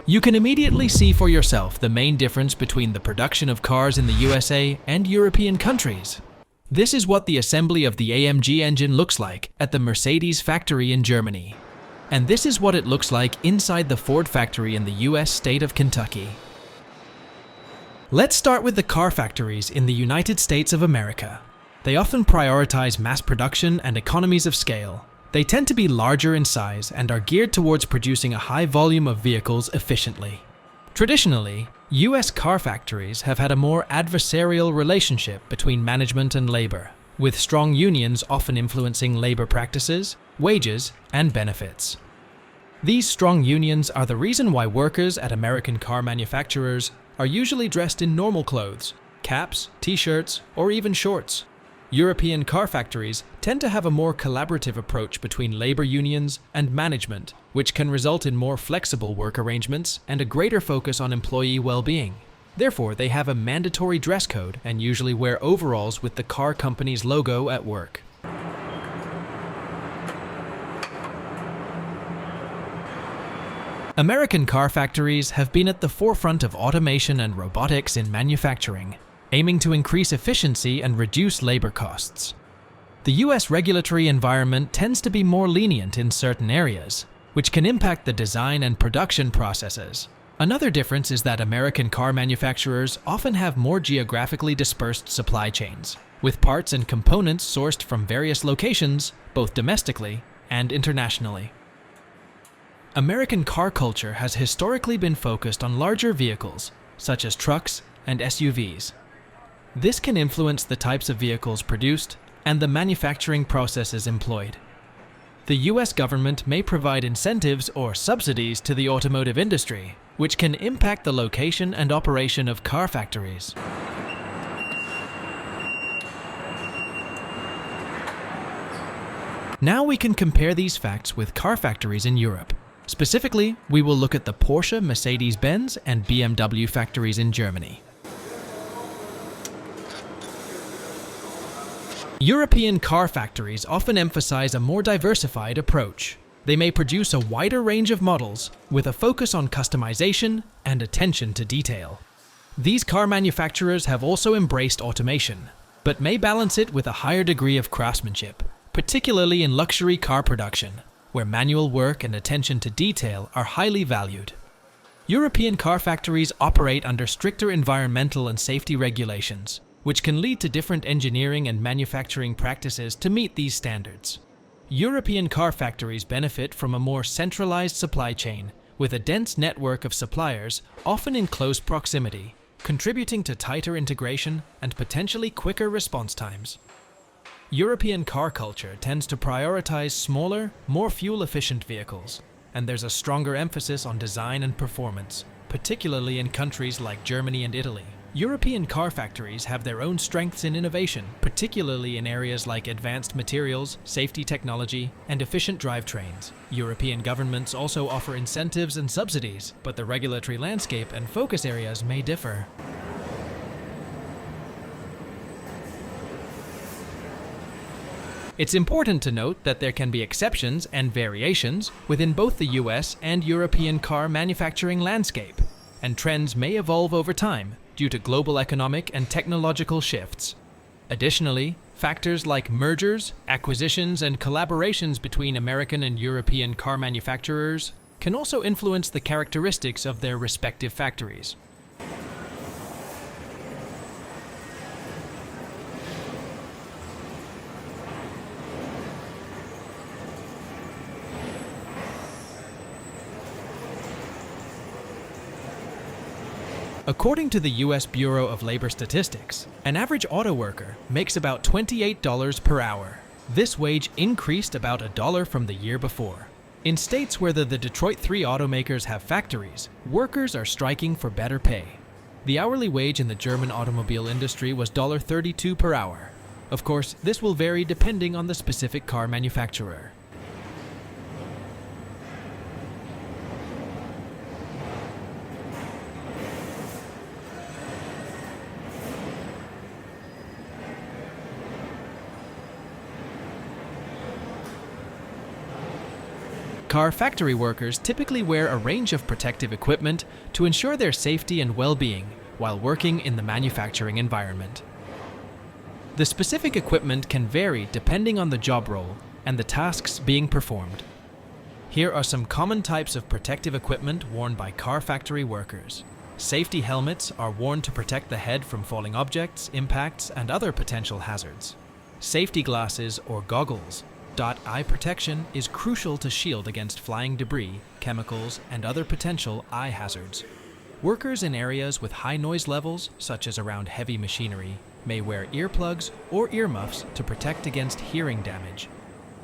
You can immediately see for yourself the main difference between the production of cars in the USA and European countries. This is what the assembly of the AMG engine looks like at the Mercedes factory in Germany. And this is what it looks like inside the Ford factory in the US state of Kentucky. Let's start with the car factories in the United States of America. They often prioritize mass production and economies of scale. They tend to be larger in size and are geared towards producing a high volume of vehicles efficiently. Traditionally, US car factories have had a more adversarial relationship between management and labor, with strong unions often influencing labor practices, wages, and benefits. These strong unions are the reason why workers at American car manufacturers are usually dressed in normal clothes, caps, t-shirts, or even shorts. European car factories tend to have a more collaborative approach between labor unions and management, which can result in more flexible work arrangements and a greater focus on employee well-being. Therefore, they have a mandatory dress code and usually wear overalls with the car company's logo at work. American car factories have been at the forefront of automation and robotics in manufacturing, aiming to increase efficiency and reduce labor costs. The US regulatory environment tends to be more lenient in certain areas, which can impact the design and production processes. Another difference is that American car manufacturers often have more geographically dispersed supply chains, with parts and components sourced from various locations, both domestically and internationally. American car culture has historically been focused on larger vehicles, such as trucks and SUVs. This can influence the types of vehicles produced and the manufacturing processes employed. The US government may provide incentives or subsidies to the automotive industry, which can impact the location and operation of car factories. Now we can compare these facts with car factories in Europe. Specifically, we will look at the Porsche, Mercedes-Benz, and BMW factories in Germany. European car factories often emphasize a more diversified approach. They may produce a wider range of models with a focus on customization and attention to detail. These car manufacturers have also embraced automation, but may balance it with a higher degree of craftsmanship, particularly in luxury car production, where manual work and attention to detail are highly valued. European car factories operate under stricter environmental and safety regulations, which can lead to different engineering and manufacturing practices to meet these standards. European car factories benefit from a more centralized supply chain, with a dense network of suppliers, often in close proximity, contributing to tighter integration and potentially quicker response times. European car culture tends to prioritize smaller, more fuel-efficient vehicles, and there's a stronger emphasis on design and performance, particularly in countries like Germany and Italy. European car factories have their own strengths in innovation, particularly in areas like advanced materials, safety technology, and efficient drivetrains. European governments also offer incentives and subsidies, but the regulatory landscape and focus areas may differ. It's important to note that there can be exceptions and variations within both the US and European car manufacturing landscape, and trends may evolve over time due to global economic and technological shifts. Additionally, factors like mergers, acquisitions, and collaborations between American and European car manufacturers can also influence the characteristics of their respective factories. According to the U.S. Bureau of Labor Statistics, an average auto worker makes about $28 per hour. This wage increased about $1 from the year before. In states where the Detroit 3 automakers have factories, workers are striking for better pay. The hourly wage in the German automobile industry was $32 per hour. Of course, this will vary depending on the specific car manufacturer. Car factory workers typically wear a range of protective equipment to ensure their safety and well-being while working in the manufacturing environment. The specific equipment can vary depending on the job role and the tasks being performed. Here are some common types of protective equipment worn by car factory workers. Safety helmets are worn to protect the head from falling objects, impacts, and other potential hazards. Safety glasses or goggles. Eye protection is crucial to shield against flying debris, chemicals, and other potential eye hazards. Workers in areas with high noise levels, such as around heavy machinery, may wear earplugs or earmuffs to protect against hearing damage.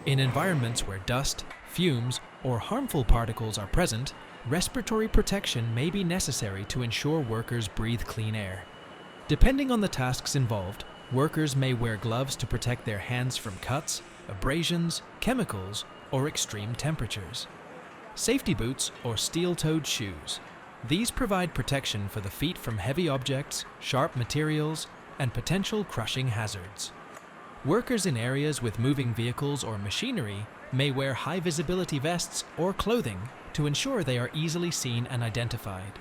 In environments where dust, fumes, or harmful particles are present, respiratory protection may be necessary to ensure workers breathe clean air. Depending on the tasks involved, workers may wear gloves to protect their hands from cuts, abrasions, chemicals, or extreme temperatures. Safety boots or steel-toed shoes. These provide protection for the feet from heavy objects, sharp materials, and potential crushing hazards. Workers in areas with moving vehicles or machinery may wear high-visibility vests or clothing to ensure they are easily seen and identified.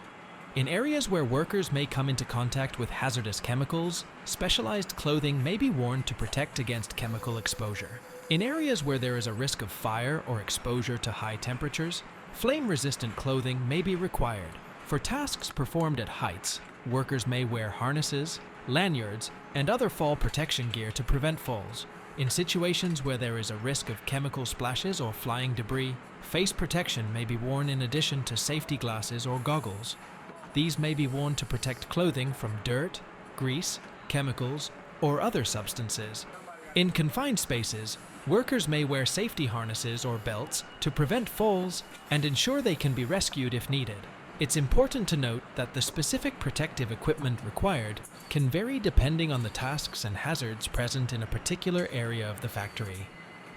In areas where workers may come into contact with hazardous chemicals, specialized clothing may be worn to protect against chemical exposure. In areas where there is a risk of fire or exposure to high temperatures, flame-resistant clothing may be required. For tasks performed at heights, workers may wear harnesses, lanyards, and other fall protection gear to prevent falls. In situations where there is a risk of chemical splashes or flying debris, face protection may be worn in addition to safety glasses or goggles. These may be worn to protect clothing from dirt, grease, chemicals, or other substances. In confined spaces, workers may wear safety harnesses or belts to prevent falls and ensure they can be rescued if needed. It's important to note that the specific protective equipment required can vary depending on the tasks and hazards present in a particular area of the factory.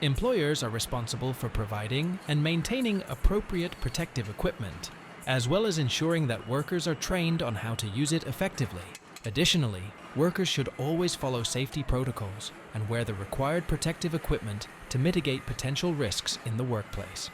Employers are responsible for providing and maintaining appropriate protective equipment, as well as ensuring that workers are trained on how to use it effectively. Additionally, workers should always follow safety protocols and wear the required protective equipment to mitigate potential risks in the workplace.